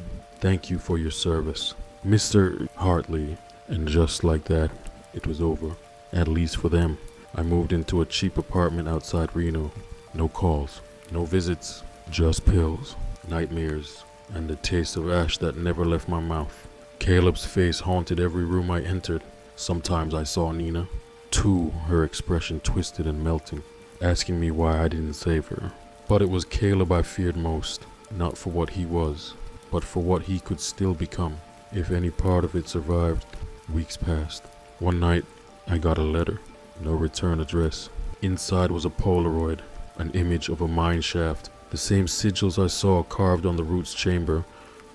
"Thank you for your service, Mr. Hartley." And just like that, it was over, at least for them. I moved into a cheap apartment outside Reno. No calls, no visits, just pills, nightmares, and the taste of ash that never left my mouth. Caleb's face haunted every room I entered. Sometimes I saw Nina, too, her expression twisted and melting, asking me why I didn't save her. But it was Caleb I feared most, not for what he was, but for what he could still become, if any part of it survived. Weeks passed. One night, I got a letter. No return address. Inside was a Polaroid, an image of a mine shaft. The same sigils I saw carved on the root's chamber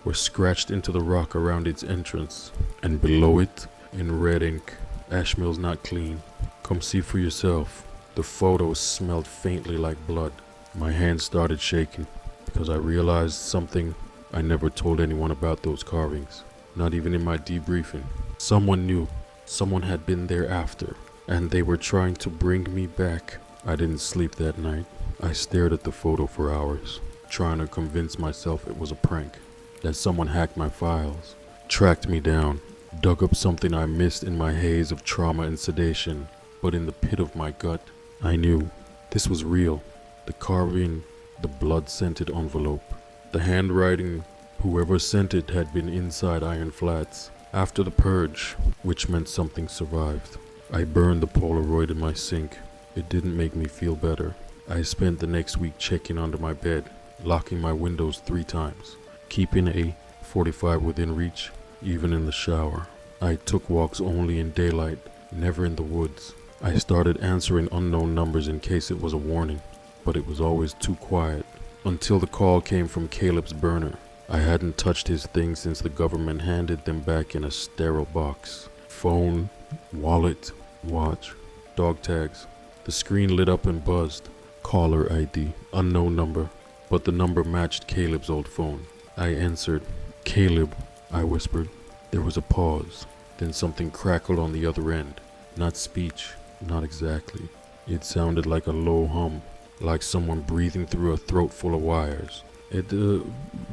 were scratched into the rock around its entrance. And below it, in red ink, "Ash mill's not clean. Come see for yourself." The photo smelled faintly like blood. My hands started shaking because I realized something I never told anyone about those carvings, not even in my debriefing. Someone knew. Someone had been there after, and they were trying to bring me back. I didn't sleep that night. I stared at the photo for hours, trying to convince myself it was a prank, that someone hacked my files, tracked me down, dug up something I missed in my haze of trauma and sedation. But in the pit of my gut, I knew this was real. The carving, the blood-scented envelope, the handwriting, whoever sent it had been inside Iron Flats after the purge, which meant something survived. I burned the Polaroid in my sink. It didn't make me feel better. I spent the next week checking under my bed, locking my windows 3 times, keeping a 45 within reach, even in the shower. I took walks only in daylight, never in the woods. I started answering unknown numbers in case it was a warning, but it was always too quiet, until the call came from Caleb's burner. I hadn't touched his things since the government handed them back in a sterile box. Phone, wallet, watch, dog tags. The screen lit up and buzzed. Caller ID, unknown number, but the number matched Caleb's old phone. I answered. "Caleb," I whispered. There was a pause, then something crackled on the other end. Not speech, not exactly. It sounded like a low hum, like someone breathing through a throat full of wires. "It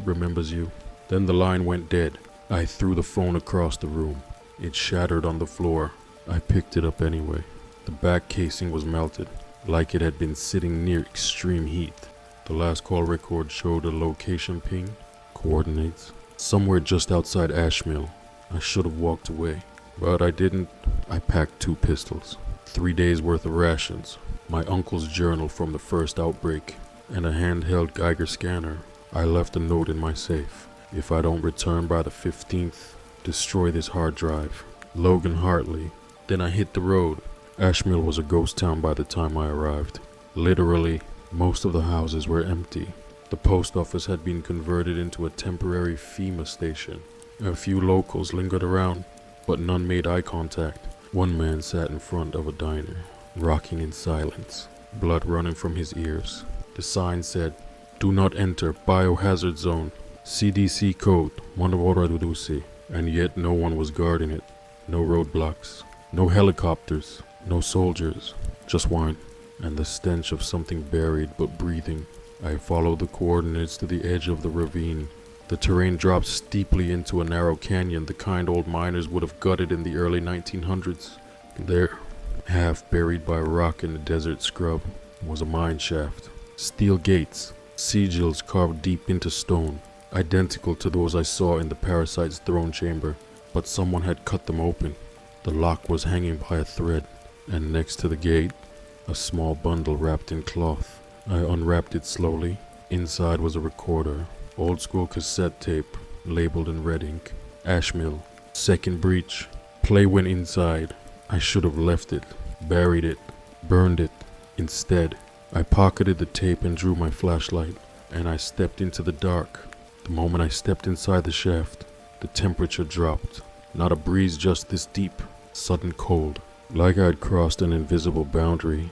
remembers you." Then the line went dead. I threw the phone across the room. It shattered on the floor. I picked it up anyway. The back casing was melted, like it had been sitting near extreme heat. The last call record showed a location ping, coordinates, somewhere just outside Ash Mill. I should have walked away, but I didn't. I packed 2 pistols, 3 days worth of rations, my uncle's journal from the first outbreak, and a handheld Geiger scanner. I left a note in my safe. "If I don't return by the 15th, destroy this hard drive. Logan Hartley." Then I hit the road. Ash Mill was a ghost town by the time I arrived. Literally, most of the houses were empty. The post office had been converted into a temporary FEMA station. A few locals lingered around, but none made eye contact. One man sat in front of a diner, rocking in silence, blood running from his ears. The sign said, "Do not enter biohazard zone, CDC code, Montevoradudusi," and yet no one was guarding it. No roadblocks, no helicopters, no soldiers, just wine, and the stench of something buried but breathing. I followed the coordinates to the edge of the ravine. The terrain dropped steeply into a narrow canyon, the kind old miners would have gutted in the early 1900s. There, half buried by rock in the desert scrub, was a mine shaft. Steel gates, sigils carved deep into stone, identical to those I saw in the parasite's throne chamber, but someone had cut them open. The lock was hanging by a thread, and next to the gate, a small bundle wrapped in cloth. I unwrapped it slowly. Inside was a recorder, old school cassette tape, labeled in red ink. Ash Mill, second breach. Play went inside. I should have left it, buried it, burned it. Instead, I pocketed the tape and drew my flashlight, and I stepped into the dark. The moment I stepped inside the shaft, the temperature dropped. Not a breeze, just this deep, sudden cold. Like I'd crossed an invisible boundary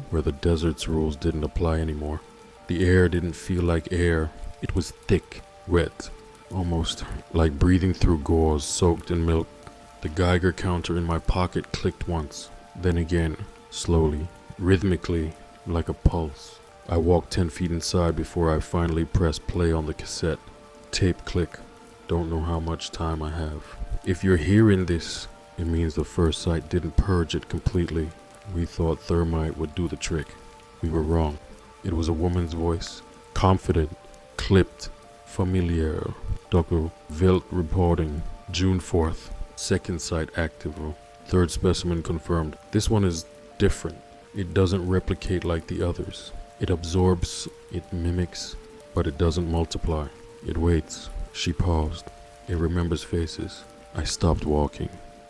where the desert's rules didn't apply anymore. The air didn't feel like air. It was thick, wet, almost like breathing through gauze soaked in milk. The Geiger counter in my pocket clicked once, then again, slowly, rhythmically, like a pulse. I walked 10 feet inside before I finally pressed play on the cassette. Tape click. Don't know how much time I have. If you're hearing this, it means the first site didn't purge it completely. We thought thermite would do the trick. We were wrong. It was a woman's voice, confident, clipped, familiar. Dr. Wild reporting, June 4th, second site active. Third specimen confirmed. This one is different. It doesn't replicate like the others. It absorbs, it mimics, but it doesn't multiply. It waits. She paused. It remembers faces. I stopped walking.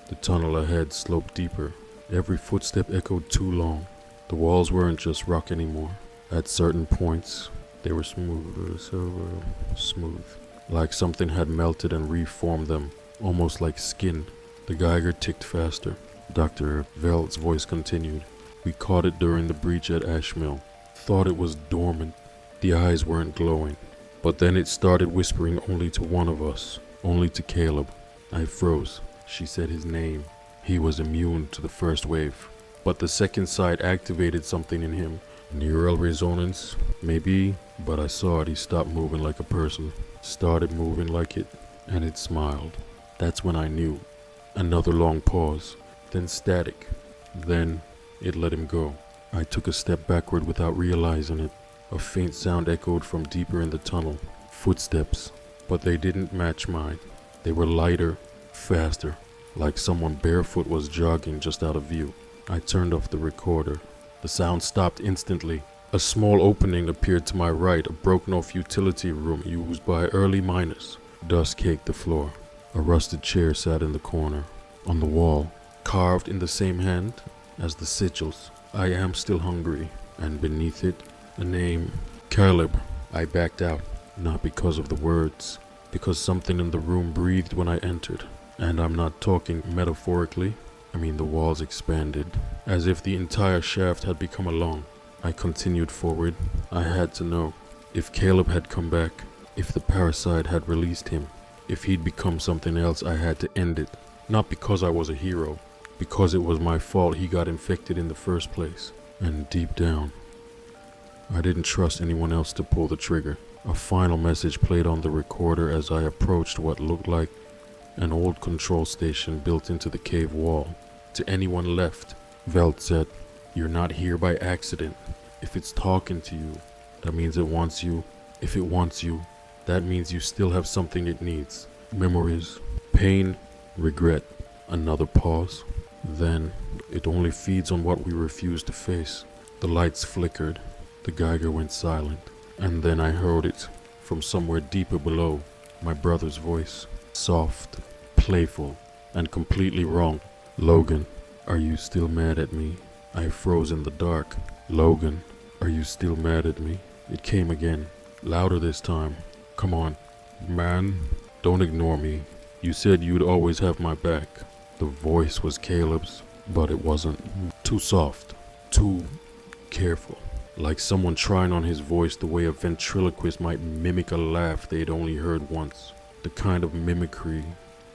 The tunnel ahead sloped deeper. Every footstep echoed too long. The walls weren't just rock anymore. At certain points, they were smooth, like something had melted and reformed them, almost like skin. The Geiger ticked faster. Dr. Veld's voice continued. We caught it during the breach at Ashmill. Thought it was dormant. The eyes weren't glowing. But then it started whispering only to one of us, only to Caleb. I froze. She said his name. He was immune to the first wave. But the second sight activated something in him. Neural resonance, maybe, but I saw it. He stopped moving like a person, started moving like it, and it smiled. That's when I knew. Another long pause, then static. Then it let him go. I took a step backward without realizing it. A faint sound echoed from deeper in the tunnel. Footsteps, but they didn't match mine. They were lighter, faster, like someone barefoot was jogging just out of view. I turned off the recorder. The sound stopped instantly. A small opening appeared to my right, a broken-off utility room used by early miners. Dust caked the floor. A rusted chair sat in the corner. On the wall, carved in the same hand as the sigils, I am still hungry, and beneath it, a name, Caleb. I backed out, not because of the words, because something in the room breathed when I entered. And I'm not talking metaphorically. I mean, the walls expanded, as if the entire shaft had become a lung. I continued forward. I had to know. If Caleb had come back, if the parasite had released him, if he'd become something else, I had to end it. Not because I was a hero, because it was my fault he got infected in the first place. And deep down, I didn't trust anyone else to pull the trigger. A final message played on the recorder as I approached what looked like an old control station built into the cave wall. To anyone left, Veld said, "You're not here by accident. If it's talking to you, that means it wants you. If it wants you, that means you still have something it needs. Memories, pain, regret." Another pause. Then, it only feeds on what we refuse to face. The lights flickered. The Geiger went silent. And then I heard it, from somewhere deeper below, my brother's voice. Soft, playful, and completely wrong. "Logan, are you still mad at me?" I froze in the dark. "Logan, are you still mad at me?" It came again, louder this time. "Come on, man, don't ignore me. You said you'd always have my back." The voice was Caleb's, but it wasn't. Too soft, too careful. Like someone trying on his voice the way a ventriloquist might mimic a laugh they'd only heard once. The kind of mimicry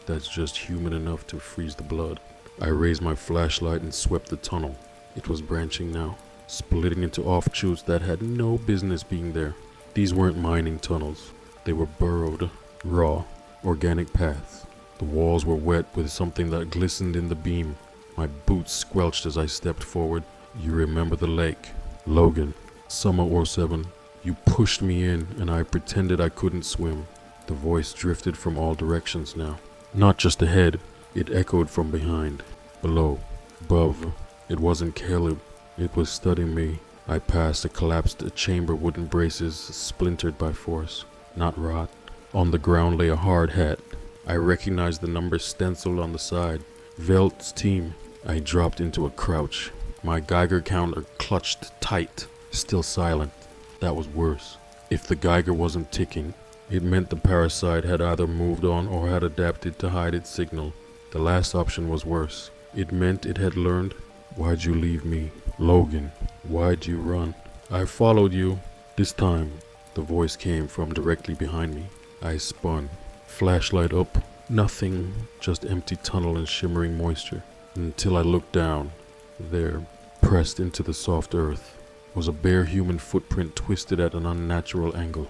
that's just human enough to freeze the blood. I raised my flashlight and swept the tunnel. It was branching now, splitting into offshoots that had no business being there. These weren't mining tunnels. They were burrowed, raw, organic paths. The walls were wet with something that glistened in the beam. My boots squelched as I stepped forward. "You remember the lake, Logan, summer '07. You pushed me in and I pretended I couldn't swim." The voice drifted from all directions now. Not just ahead, it echoed from behind, below, above. It wasn't Caleb, it was studying me. I passed a collapsed chamber, wooden braces splintered by force, not rot. On the ground lay a hard hat. I recognized the number stenciled on the side. Veld's team. I dropped into a crouch. My Geiger counter clutched tight, still silent. That was worse. If the Geiger wasn't ticking, it meant the parasite had either moved on or had adapted to hide its signal. The last option was worse. It meant it had learned. "Why'd you leave me? Logan, why'd you run?" "I followed you." This time, the voice came from directly behind me. I spun. Flashlight up. Nothing, just empty tunnel and shimmering moisture. Until I looked down. There, pressed into the soft earth, was a bare human footprint twisted at an unnatural angle,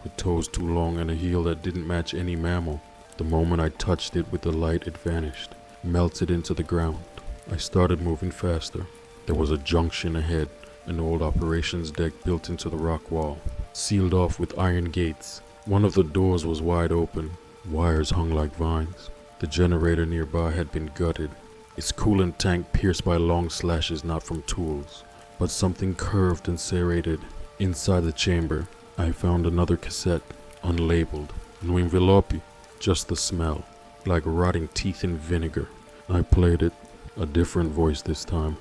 with toes too long and a heel that didn't match any mammal. The moment I touched it with the light, it vanished, melted into the ground. I started moving faster. There was a junction ahead, an old operations deck built into the rock wall, sealed off with iron gates. One of the doors was wide open. Wires hung like vines. The generator nearby had been gutted, its coolant tank pierced by long slashes not from tools, but something curved and serrated, Inside the chamber, I found another cassette, unlabeled. No envelope, just the smell, like rotting teeth in vinegar. I played it, a different voice this time.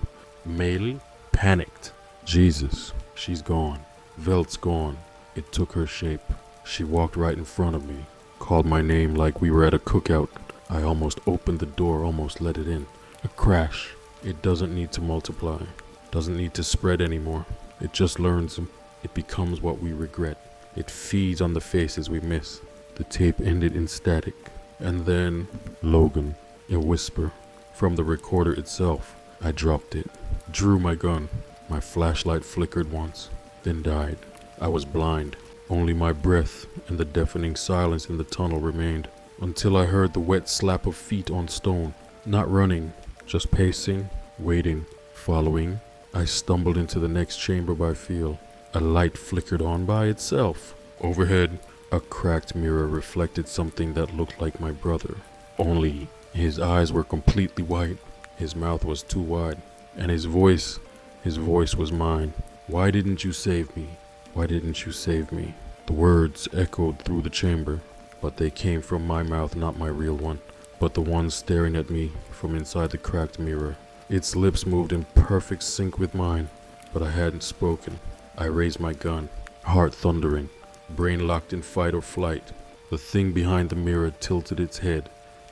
Male panicked. Jesus, she's gone. Velt's gone. It took her shape. She walked right in front of me, called my name like we were at a cookout. I almost opened the door, almost let it in. A crash. It doesn't need to multiply, doesn't need to spread anymore. It just learns. It becomes what we regret. It feeds on the faces we miss. The tape ended in static. And then, Logan, a whisper. From the recorder itself, I dropped it, drew my gun. My flashlight flickered once, then died. I was blind. Only my breath and the deafening silence in the tunnel remained, until I heard the wet slap of feet on stone. Not running, just pacing, waiting, following. I stumbled into the next chamber by feel. A light flickered on by itself. Overhead, a cracked mirror reflected something that looked like my brother. Only his eyes were completely white. His mouth was too wide. And his voice was mine. Why didn't you save me? Why didn't you save me? The words echoed through the chamber, but they came from my mouth, not my real one, but the one staring at me from inside the cracked mirror. Its lips moved in perfect sync with mine, but I hadn't spoken. I raised my gun, heart thundering, brain locked in fight or flight. The thing behind the mirror tilted its head,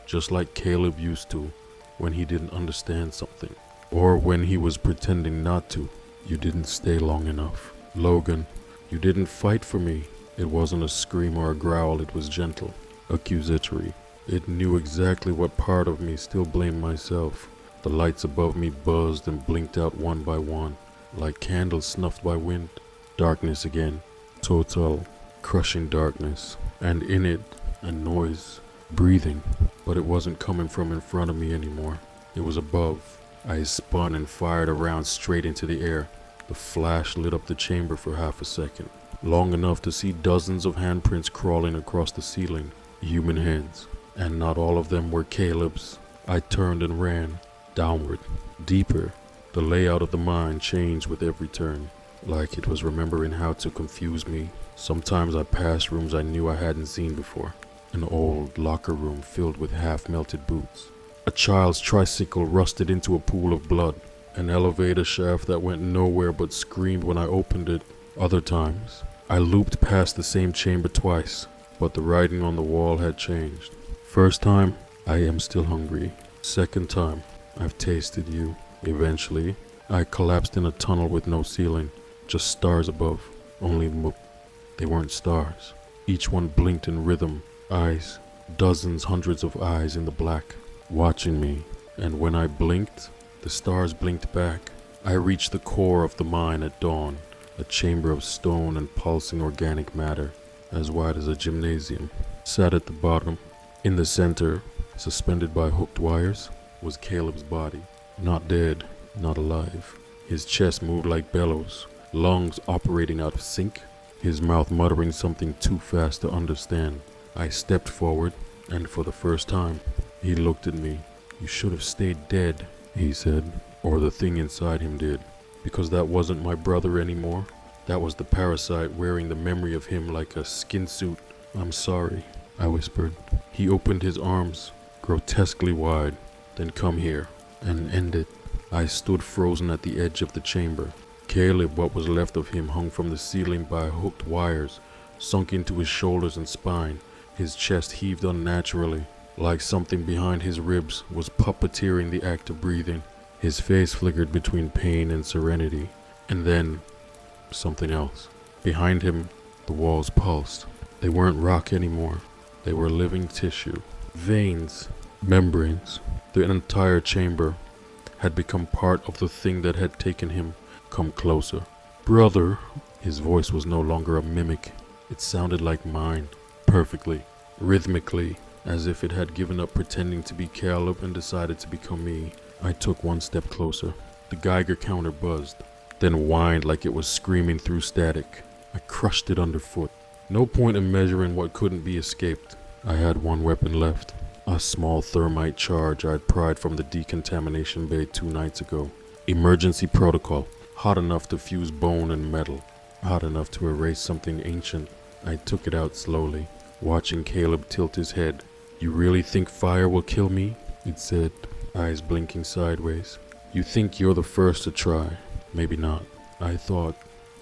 just like Caleb used to when he didn't understand something, or when he was pretending not to. You didn't stay long enough. Logan, you didn't fight for me. It wasn't a scream or a growl, it was gentle, accusatory. It knew exactly what part of me still blamed myself. The lights above me buzzed and blinked out one by one, like candles snuffed by wind. Darkness again. Total, crushing darkness. And in it, a noise. Breathing. But it wasn't coming from in front of me anymore. It was above. I spun and fired a round straight into the air. The flash lit up the chamber for half a second. Long enough to see dozens of handprints crawling across the ceiling. Human hands. And not all of them were Caleb's. I turned and ran. Downward. Deeper. The layout of the mine changed with every turn. Like it was remembering how to confuse me. Sometimes I passed rooms I knew I hadn't seen before. An old locker room filled with half-melted boots. A child's tricycle rusted into a pool of blood. An elevator shaft that went nowhere but screamed when I opened it. Other times, I looped past the same chamber twice, but the writing on the wall had changed. First time, I am still hungry. Second time, I've tasted you. Eventually, I collapsed in a tunnel with no ceiling, just stars above. They weren't stars. Each one blinked in rhythm. Eyes, dozens, hundreds of eyes in the black, watching me. And when I blinked, the stars blinked back. I reached the core of the mine at dawn, a chamber of stone and pulsing organic matter, as wide as a gymnasium. Sat at the bottom. In the center, suspended by hooked wires, was Caleb's body. Not dead, not alive. His chest moved like bellows, lungs operating out of sync, his mouth muttering something too fast to understand. I stepped forward, and for the first time, he looked at me. You should have stayed dead, he said, or the thing inside him did, because that wasn't my brother anymore. That was the parasite wearing the memory of him like a skin suit. I'm sorry, I whispered. He opened his arms, grotesquely wide. Then come here, and end it. I stood frozen at the edge of the chamber. Caleb, what was left of him, hung from the ceiling by hooked wires, sunk into his shoulders and spine. His chest heaved unnaturally, like something behind his ribs was puppeteering the act of breathing. His face flickered between pain and serenity, and then something else. Behind him, the walls pulsed. They weren't rock anymore. They were living tissue, veins, membranes. The entire chamber had become part of the thing that had taken him. Come closer. Brother. His voice was no longer a mimic. It sounded like mine, perfectly, rhythmically, as if it had given up pretending to be Caleb and decided to become me. I took one step closer. The Geiger counter buzzed, then whined like it was screaming through static. I crushed it underfoot. No point in measuring what couldn't be escaped. I had one weapon left. A small thermite charge I'd pried from the decontamination bay 2 nights ago. Emergency protocol, hot enough to fuse bone and metal. hot enough to erase something ancient. I took it out slowly, watching Caleb tilt his head. "You really think fire will kill me?" it said, eyes blinking sideways. "You think you're the first to try? Maybe not." I thought,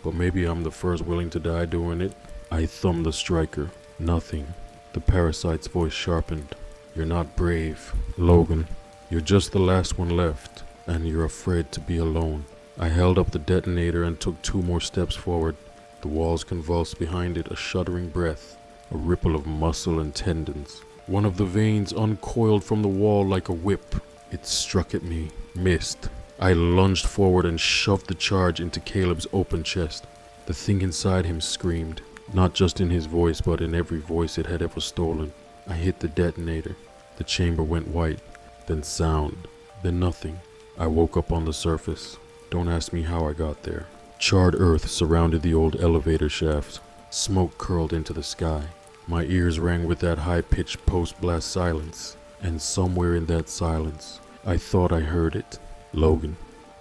but maybe I'm the first willing to die doing it. I thumbed the striker. Nothing. The parasite's voice sharpened. "You're not brave, Logan. You're just the last one left, and you're afraid to be alone." I held up the detonator and took 2 more steps forward. The walls convulsed behind it, a shuddering breath, a ripple of muscle and tendons. One of the veins uncoiled from the wall like a whip. It struck at me, missed. I lunged forward and shoved the charge into Caleb's open chest. The thing inside him screamed, not just in his voice, but in every voice it had ever stolen. I hit the detonator. The chamber went white, then sound, then nothing. I woke up on the surface. Don't ask me how I got there. Charred earth surrounded the old elevator shafts. Smoke curled into the sky. My ears rang with that high-pitched post-blast silence, and somewhere in that silence, I thought I heard it. Logan.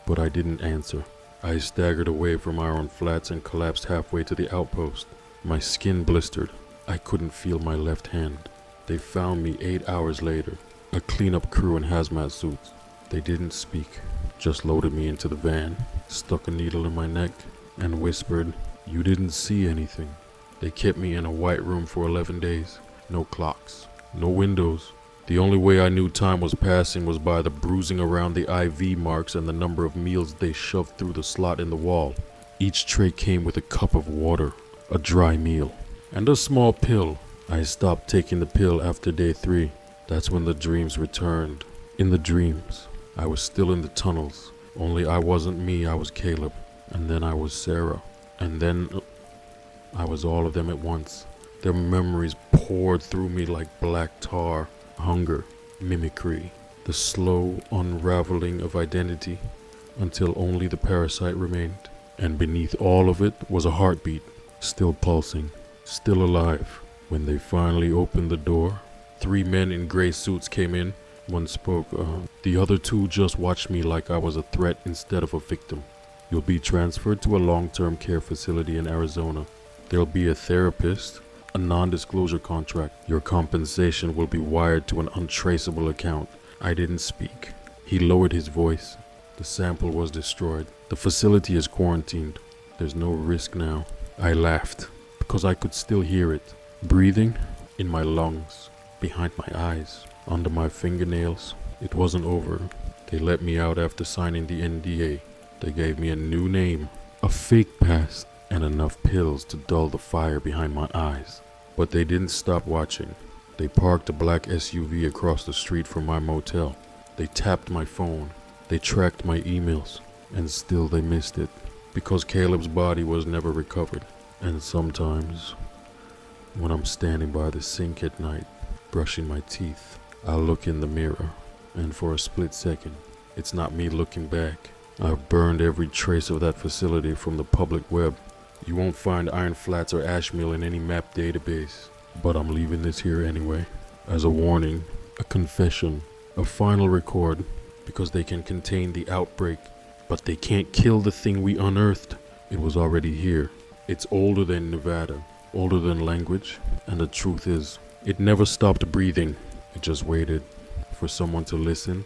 But I didn't answer. I staggered away from Iron Flats and collapsed halfway to the outpost. My skin blistered. I couldn't feel my left hand. They found me 8 hours later, a cleanup crew in hazmat suits. They didn't speak, just loaded me into the van, stuck a needle in my neck, and whispered, "You didn't see anything." They kept me in a white room for 11 days. No clocks, no windows. The only way I knew time was passing was by the bruising around the IV marks and the number of meals they shoved through the slot in the wall. Each tray came with a cup of water, a dry meal, and a small pill. I stopped taking the pill after day 3. That's when the dreams returned. In the dreams, I was still in the tunnels. Only I wasn't me, I was Caleb. And then I was Sarah. And then I was all of them at once. Their memories poured through me like black tar. Hunger, mimicry, the slow unraveling of identity, until only the parasite remained. And beneath all of it was a heartbeat, still pulsing, still alive. When they finally opened the door, 3 men in gray suits came in. One spoke. The other 2 just watched me like I was a threat instead of a victim. "You'll be transferred to a long-term care facility in Arizona. There'll be a therapist, a non-disclosure contract. Your compensation will be wired to an untraceable account." I didn't speak. He lowered his voice. "The sample was destroyed. The facility is quarantined. There's no risk now." I laughed, because I could still hear it. Breathing in my lungs, behind my eyes, under my fingernails. It wasn't over. They let me out after signing the NDA. They gave me a new name, a fake past, and enough pills to dull the fire behind my eyes. But they didn't stop watching. They parked a black SUV across the street from my motel. They tapped my phone. They tracked my emails. And still they missed it, because Caleb's body was never recovered. And sometimes, when I'm standing by the sink at night, brushing my teeth, I'll look in the mirror, and for a split second, it's not me looking back. I've burned every trace of that facility from the public web. You won't find Iron Flats or Ashmill in any map database, but I'm leaving this here anyway, as a warning, a confession, a final record, because they can contain the outbreak, but they can't kill the thing we unearthed. It was already here. It's older than Nevada, older than language, and the truth is, it never stopped breathing. It just waited for someone to listen